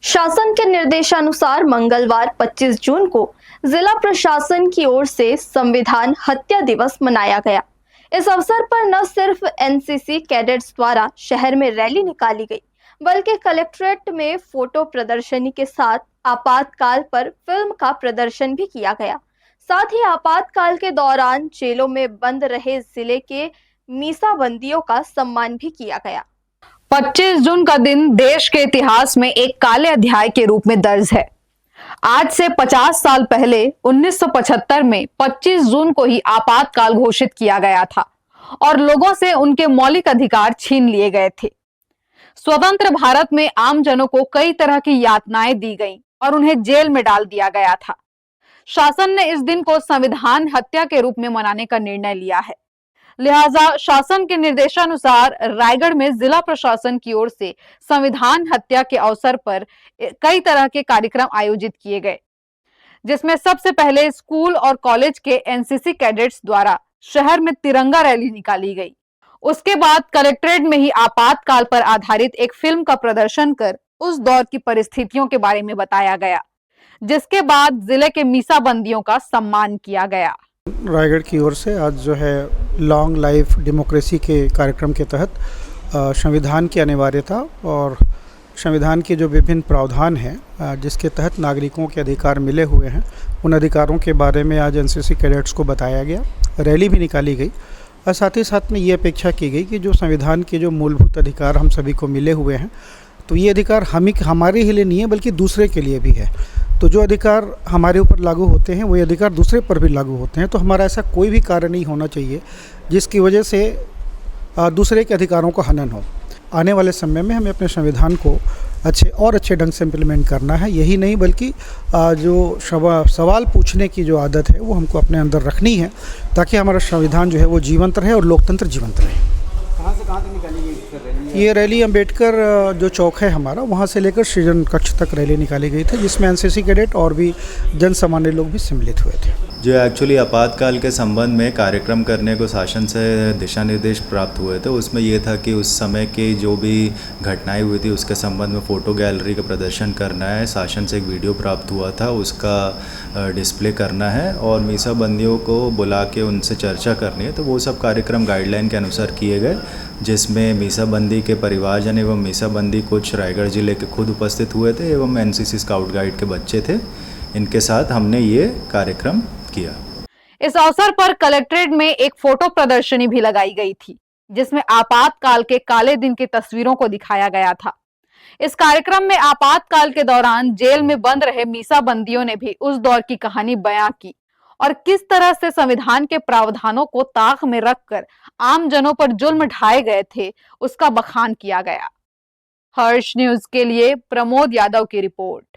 शासन के निर्देशानुसार मंगलवार 25 जून को जिला प्रशासन की ओर से संविधान हत्या दिवस मनाया गया। इस अवसर पर न सिर्फ एनसीसी कैडेट्स द्वारा शहर में रैली निकाली गई, बल्कि कलेक्ट्रेट में फोटो प्रदर्शनी के साथ आपातकाल पर फिल्म का प्रदर्शन भी किया गया। साथ ही आपातकाल के दौरान जेलों में बंद रहे जिले के मीसाबंदियों का सम्मान भी किया गया। 25 जून का दिन देश के इतिहास में एक काले अध्याय के रूप में दर्ज है। आज से 50 साल पहले 1975 में 25 जून को ही आपातकाल घोषित किया गया था और लोगों से उनके मौलिक अधिकार छीन लिए गए थे। स्वतंत्र भारत में आम जनों को कई तरह की यातनाएं दी गईं और उन्हें जेल में डाल दिया गया था। शासन ने इस दिन को संविधान हत्या के रूप में मनाने का निर्णय लिया है। लिहाजा शासन के निर्देशानुसार रायगढ़ में जिला प्रशासन की ओर से संविधान हत्या के अवसर पर कई तरह के कार्यक्रम आयोजित किए गए, जिसमें सबसे पहले स्कूल और कॉलेज के एनसीसी कैडेट्स द्वारा शहर में तिरंगा रैली निकाली गई। उसके बाद कलेक्ट्रेट में ही आपातकाल पर आधारित एक फिल्म का प्रदर्शन कर उस दौर की परिस्थितियों के बारे में बताया गया, जिसके बाद जिले के मीसाबंदियों का सम्मान किया गया। रायगढ़ की ओर से आज जो है लॉन्ग लाइफ डेमोक्रेसी के कार्यक्रम के तहत संविधान की अनिवार्यता और संविधान के जो विभिन्न प्रावधान हैं जिसके तहत नागरिकों के अधिकार मिले हुए हैं, उन अधिकारों के बारे में आज एनसीसी कैडेट्स को बताया गया। रैली भी निकाली गई और साथ ही साथ में ये अपेक्षा की गई कि जो संविधान के जो मूलभूत अधिकार हम सभी को मिले हुए हैं, तो ये अधिकार हमारे ही लिए नहीं है बल्कि दूसरे के लिए भी है। तो जो अधिकार हमारे ऊपर लागू होते हैं वही अधिकार दूसरे पर भी लागू होते हैं। तो हमारा ऐसा कोई भी कार्य नहीं होना चाहिए जिसकी वजह से दूसरे के अधिकारों का हनन हो। आने वाले समय में हमें अपने संविधान को अच्छे ढंग से इम्प्लीमेंट करना है। यही नहीं बल्कि जो सवाल पूछने की जो आदत है वो हमको अपने अंदर रखनी है, ताकि हमारा संविधान जो है वो जीवंत रहे और लोकतंत्र जीवंत रहे। कहाँ से कहाँ तक निकाली गई रैली? ये रैली अंबेडकर जो चौक है हमारा, वहाँ से लेकर सृजन कक्ष तक रैली निकाली गई थी, जिसमें एनसीसी कैडेट और भी जन सामान्य लोग भी सम्मिलित हुए थे। जो एक्चुअली आपातकाल के संबंध में कार्यक्रम करने को शासन से दिशा निर्देश प्राप्त हुए थे, उसमें ये था कि उस समय की जो भी घटनाएं हुई थी उसके संबंध में फ़ोटो गैलरी का प्रदर्शन करना है। शासन से एक वीडियो प्राप्त हुआ था, उसका डिस्प्ले करना है और मीसाबंदियों को बुला के उनसे चर्चा करनी है। तो वो सब कार्यक्रम गाइडलाइन के अनुसार किए गए, जिसमें मीसाबंदी के परिवारजन एवं मीसाबंदी कुछ रायगढ़ जिले के खुद उपस्थित हुए थे एवं एनसीसी स्काउट गाइड के बच्चे थे। इनके साथ हमने ये कार्यक्रम किया। इस अवसर पर कलेक्ट्रेट में एक फोटो प्रदर्शनी भी लगाई गई थी, जिसमें आपातकाल के काले दिन की तस्वीरों को दिखाया गया था। इस कार्यक्रम में आपातकाल के दौरान जेल में बंद रहे मीसाबंदियों ने भी उस दौर की कहानी बयां की और किस तरह से संविधान के प्रावधानों को ताक में रखकर आम जनों पर जुल्म ढाए गए थे, उसका बखान किया गया। हर्ष न्यूज के लिए प्रमोद यादव की रिपोर्ट।